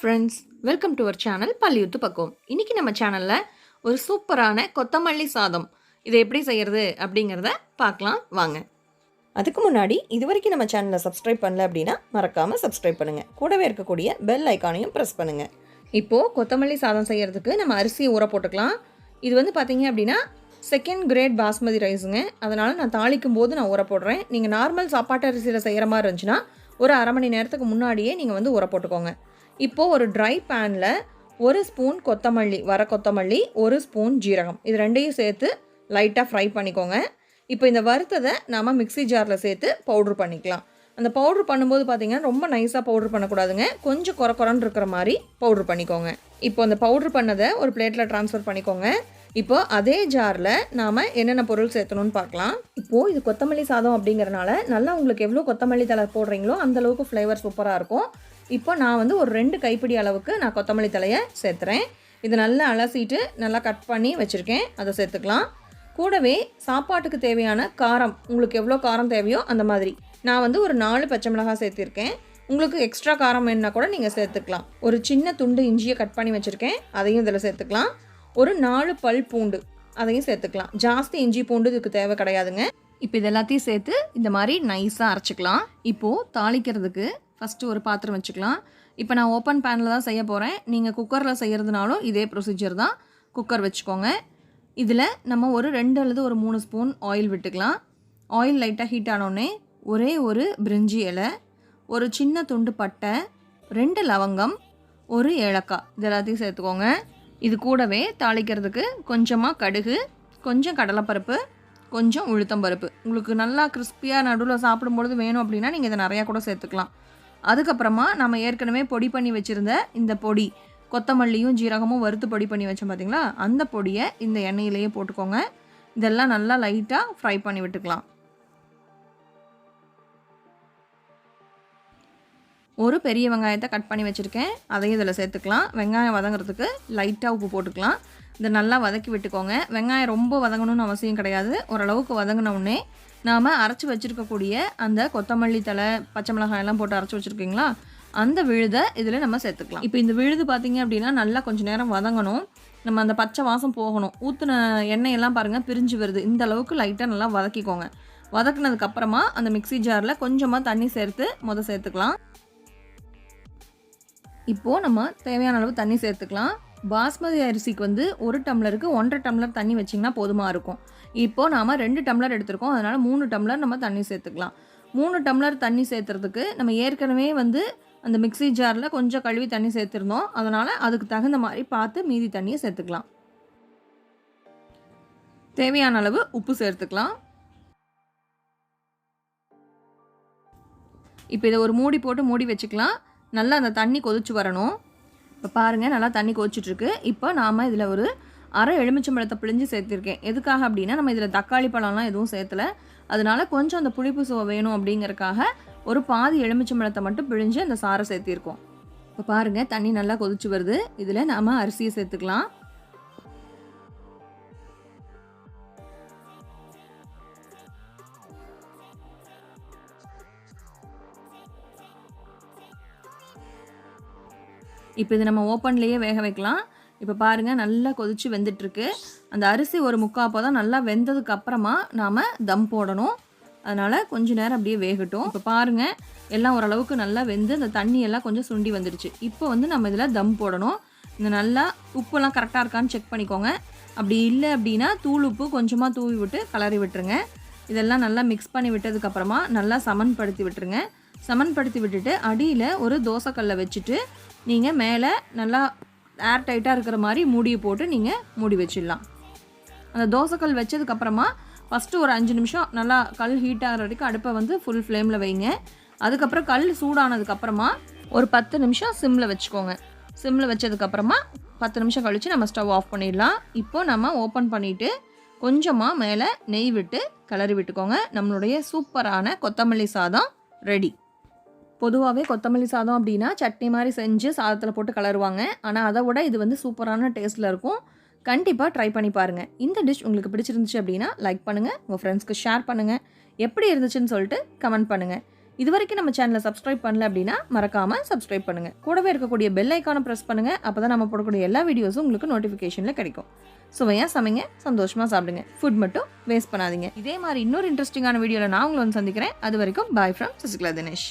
friends, welcome to our channel PALLIYUTHU. இன்னைக்கு நம்ம சேனல்ல ஒரு சூப்பரான கொத்தமல்லி சாதம் இதை எப்படி செய்யறது அப்படிங்கறத பார்க்கலாம் வாங்க. அதுக்கு முன்னாடி இதுவரைக்கும் நம்ம சேனலை சப்ஸ்கிரைப் பண்ணல அப்படினா மறக்காம சப்ஸ்கிரைப் பண்ணுங்க. கூடவே இருக்கக்கூடிய பெல் ஐகானையும் பிரஸ் பண்ணுங்க. இப்போ கொத்தமல்லி சாதம் செய்யறதுக்கு நம்ம அரிசி ஊற போட்டுக்கலாம். இது வந்து பாத்தீங்க அப்படினா செகண்ட் கிரேட் பாஸ்மதி ரைஸ்ங்க. அதனால நான் தாளிக்கும் போது நான் ஊற போடுறேன். நீங்க நார்மல் சாப்பாட்டு அரிசியில செய்யற மாதிரி இருந்துச்சுனா ஒரு அரை மணி நேரத்துக்கு முன்னாடியே நீங்க வந்து ஊற போட்டுக்கோங்க. இப்போ ஒரு ட்ரை பேன்ல 1 ஸ்பூன் கொத்தமல்லி, வர கொத்தமல்லி, 1 ஸ்பூன் ஜீரகம் இது ரெண்டையும் சேர்த்து லைட்டாக ஃப்ரை பண்ணிக்கோங்க. இப்போ இந்த வறுத்ததை நாம மிக்ஸி ஜாரில் சேர்த்து பவுட்ரு பண்ணிக்கலாம். அந்த பவுட்ரு பண்ணும்போது பார்த்தீங்கன்னா ரொம்ப நைஸாக பவுட்ரு பண்ணக்கூடாதுங்க, கொஞ்சம் குறன்னு இருக்கிற மாதிரி பவுட்ரு பண்ணிக்கோங்க. இப்போ அந்த பவுட்ரு பண்ணதை ஒரு பிளேட்டில் ட்ரான்ஸ்ஃபர் பண்ணிக்கோங்க. இப்போ அதே ஜாரில் நாம் என்னென்ன பொருள் சேர்த்தணும்னு பார்க்கலாம். இப்போது இது கொத்தமல்லி சாதம் அப்படிங்கிறனால நல்லா உங்களுக்கு எவ்வளோ கொத்தமல்லி தழை போடுறீங்களோ அந்தளவுக்கு ஃப்ளேவர் சூப்பராக இருக்கும். இப்போ நான் வந்து ஒரு 2 கைப்பிடி அளவுக்கு நான் கொத்தமல்லி தலையை சேர்த்துறேன். இது நல்லா அலசிட்டு நல்லா கட் பண்ணி வச்சுருக்கேன், அதை சேர்த்துக்கலாம். கூடவே சாப்பாட்டுக்கு தேவையான காரம், உங்களுக்கு எவ்வளோ காரம் தேவையோ அந்த மாதிரி நான் வந்து ஒரு 4 பச்சை மிளகாய் சேர்த்திருக்கேன். உங்களுக்கு எக்ஸ்ட்ரா காரம் வேணுன்னா கூட நீங்கள் சேர்த்துக்கலாம். ஒரு சின்ன துண்டு இஞ்சியை கட் பண்ணி வச்சுருக்கேன், அதையும் இதில் சேர்த்துக்கலாம். ஒரு 4 பல் பூண்டு அதையும் சேர்த்துக்கலாம். ஜாஸ்தி இஞ்சி பூண்டு இதுக்கு தேவை கிடையாதுங்க. இப்போ இது எல்லாத்தையும் சேர்த்து இந்த மாதிரி நைஸாக அரைச்சிக்கலாம். இப்போது தாளிக்கிறதுக்கு ஃபஸ்ட்டு ஒரு பாத்திரம் வச்சுக்கலாம். இப்போ நான் ஓப்பன் பேனில் தான் செய்ய போகிறேன். நீங்கள் குக்கரில் செய்கிறதுனாலும் இதே ப்ரொசீஜர் தான். குக்கர் வச்சுக்கோங்க. இதில் நம்ம ஒரு 2 அல்லது ஒரு 3 ஸ்பூன் ஆயில் விட்டுக்கலாம். ஆயில் லைட்டாக ஹீட் ஆனோடனே ஒரே ஒரு பிரிஞ்சி இலை, ஒரு சின்ன துண்டு பட்டை, 2 லவங்கம், ஒரு ஏலக்காய் இது எல்லாத்தையும் சேர்த்துக்கோங்க. இது கூடவே தாளிக்கிறதுக்கு கொஞ்சமாக கடுகு, கொஞ்சம் கடலைப்பருப்பு, கொஞ்சம் உளுத்தம்பருப்பு. உங்களுக்கு நல்லா கிறிஸ்பியாக நடுவில் சாப்பிடும்பொழுது வேணும் அப்படின்னா நீங்கள் இதை நிறையா கூட சேர்த்துக்கலாம். அதுக்கப்புறமா நம்ம ஏற்கனவே பொடி பண்ணி வச்சுருந்த இந்த பொடி, கொத்தமல்லியும் ஜீரகமும் வறுத்து பொடி பண்ணி வச்சோம் பார்த்தீங்களா, அந்த பொடியை இந்த எண்ணெயிலேயே போட்டுக்கோங்க. இதெல்லாம் நல்லா லைட்டாக ஃப்ரை பண்ணி விட்டுக்கலாம். ஒரு பெரிய வெங்காயத்தை கட் பண்ணி வச்சுருக்கேன், அதையும் இதில் சேர்த்துக்கலாம். வெங்காயம் வதங்குறதுக்கு லைட்டாக உப்பு போட்டுக்கலாம். இதை நல்லா வதக்கி விட்டுக்கோங்க. வெங்காயம் ரொம்ப வதங்கணும்னு அவசியம் கிடையாது. ஓரளவுக்கு வதங்கினோடனே நாம் அரைச்சி வச்சுருக்கக்கூடிய அந்த கொத்தமல்லி தழை, பச்சை மிளகாய் எல்லாம் போட்டு அரைச்சி வச்சுருக்கீங்களா, அந்த விழுதை இதில் நம்ம சேர்த்துக்கலாம். இப்போ இந்த விழுது பார்த்திங்க அப்படின்னா நல்லா கொஞ்சம் நேரம் வதங்கணும். நம்ம அந்த பச்சை வாசம் போகணும். ஊற்றின எண்ணெயெல்லாம் பாருங்கள் பிரிஞ்சு வருது. இந்த அளவுக்கு லைட்டாக நல்லா வதக்கிக்கோங்க. வதக்குனதுக்கப்புறமா அந்த மிக்ஸி ஜாரில் கொஞ்சமாக தண்ணி சேர்த்து சேர்த்துக்கலாம். இப்போது நம்ம தேவையான அளவு தண்ணி சேர்த்துக்கலாம். பாஸ்மதி அரிசிக்கு வந்து 1 டம்ளருக்கு 1.5 டம்ளர் தண்ணி வச்சிங்கன்னா போதுமாக இருக்கும். இப்போது நாம் 2 டம்ளர் எடுத்துருக்கோம், அதனால் 3 டம்ளர் நம்ம தண்ணி சேர்த்துக்கலாம். 3 டம்ளர் தண்ணி சேர்த்துறதுக்கு நம்ம ஏற்கனவே வந்து அந்த மிக்ஸி ஜாரில் கொஞ்சம் கழுவி தண்ணி சேர்த்துருந்தோம். அதனால் அதுக்கு தகுந்த மாதிரி பார்த்து மீதி தண்ணியை சேர்த்துக்கலாம். தேவையான அளவு உப்பு சேர்த்துக்கலாம். இப்போ இதை ஒரு மூடி போட்டு மூடி வச்சுக்கலாம். நல்லா அந்த தண்ணி கொதிச்சு வரணும். இப்போ பாருங்கள் நல்லா தண்ணி கொதிச்சுட்ருக்கு. இப்போ நாம் இதில் ஒரு அரை எலுமிச்சம்பழத்தை பிழிஞ்சு சேர்த்துருக்கேன். எதுக்காக அப்படின்னா நம்ம இதில் தக்காளி பழம்லாம் எதுவும் சேர்த்தலை, அதனால கொஞ்சம் அந்த புளிப்பு சுவை வேணும் அப்படிங்கிறக்காக ஒரு பாதி எலுமிச்சம்பழத்தை மட்டும் பிழிஞ்சு அந்த சாறை சேர்த்திருக்கோம். இப்போ பாருங்கள் தண்ணி நல்லா கொதிச்சு வருது. இதில் நாம் அரிசியை சேர்த்துக்கலாம். இப்போ இது நம்ம ஓப்பன்லேயே வேக வைக்கலாம். இப்போ பாருங்கள் நல்லா கொதித்து வெந்துட்டுருக்கு. அந்த அரிசி ஒரு முக்கால் தான் நல்லா வெந்ததுக்கு அப்புறமா நாம் தம் போடணும். அதனால் கொஞ்சம் நேரம் அப்படியே வேகட்டும். இப்போ பாருங்கள் எல்லாம் ஓரளவுக்கு நல்லா வெந்து அந்த தண்ணியெல்லாம் கொஞ்சம் சுண்டி வந்துடுச்சு. இப்போ வந்து நம்ம இதில் தம் போடணும். இந்த நல்லா உப்பெல்லாம் கரெக்டாக இருக்கான்னு செக் பண்ணிக்கோங்க. அப்படி இல்லை அப்படின்னா தூள் உப்பு கொஞ்சமாக தூவி விட்டு கலரி விட்டுருங்க. இதெல்லாம் நல்லா மிக்ஸ் பண்ணி விட்டதுக்கப்புறமா நல்லா சமன்படுத்தி விட்டுருங்க. சமன்படுத்தி விட்டுட்டு அடியில் ஒரு தோசைக்கல்லை வச்சுட்டு நீங்கள் மேலே நல்லா ஏர் டைட்டாக இருக்கிற மாதிரி மூடியை போட்டு நீங்கள் மூடி வச்சிடலாம். அந்த தோசைக்கல் வச்சதுக்கப்புறமா ஃபஸ்ட்டு ஒரு 5 நிமிஷம் நல்லா கல் ஹீட் ஆகிற வரைக்கும் அடுப்பை வந்து ஃபுல் ஃப்ளேமில் வைங்க. அதுக்கப்புறம் கல் சூடானதுக்கப்புறமா ஒரு 10 நிமிஷம் சிம்மில் வச்சுக்கோங்க. சிம்மில் வச்சதுக்கப்புறமா 10 நிமிஷம் கழித்து நம்ம ஸ்டவ் ஆஃப் பண்ணிடலாம். இப்போது நம்ம ஓப்பன் பண்ணிவிட்டு கொஞ்சமாக மேலே நெய் விட்டு கிளறி விட்டுக்கோங்க. நம்மளுடைய சூப்பரான கொத்தமல்லி சாதம் ரெடி. பொதுவாகவே கொத்தமல்லி சாதம் அப்படின்னா சட்னி மாதிரி செஞ்சு சாதத்தில் போட்டு கலருவாங்க. ஆனால் அதை விட இது வந்து சூப்பரான டேஸ்ட்டில் இருக்கும். கண்டிப்பாக ட்ரை பண்ணி பாருங்கள். இந்த டிஷ் உங்களுக்கு பிடிச்சிருந்துச்சு அப்படின்னா லைக் பண்ணுங்கள், உங்கள் ஃப்ரெண்ட்ஸ்க்கு ஷேர் பண்ணுங்கள். எப்படி இருந்துச்சுன்னு சொல்லிட்டு கமெண்ட் பண்ணுங்கள். இது வரைக்கும் நம்ம சேனலை சப்ஸ்கிரைப் பண்ணல அப்படின்னா மறக்காமல் சப்ஸ்கிரைப் பண்ணுங்கள். கூடவே இருக்கக்கூடிய பெல் ஐக்கானை ப்ரெஸ் பண்ணுங்கள். அப்போ தான் நம்ம போடக்கூடிய எல்லா வீடியோஸும் உங்களுக்கு நோட்டிஃபிகேஷனில் கிடைக்கும். சுவையாக சமைங்க, சந்தோஷமாக சாப்பிடுங்க. ஃபுட் மட்டும் வேஸ்ட் பண்ணாதீங்க. இதே மாதிரி இன்னொரு இன்ட்ரெஸ்டிங்கான வீடியோவில் நான் உங்களை வந்து சந்திக்கிறேன். அது வரைக்கும் பாய் ஃப்ரம் சசிகலா தினேஷ்.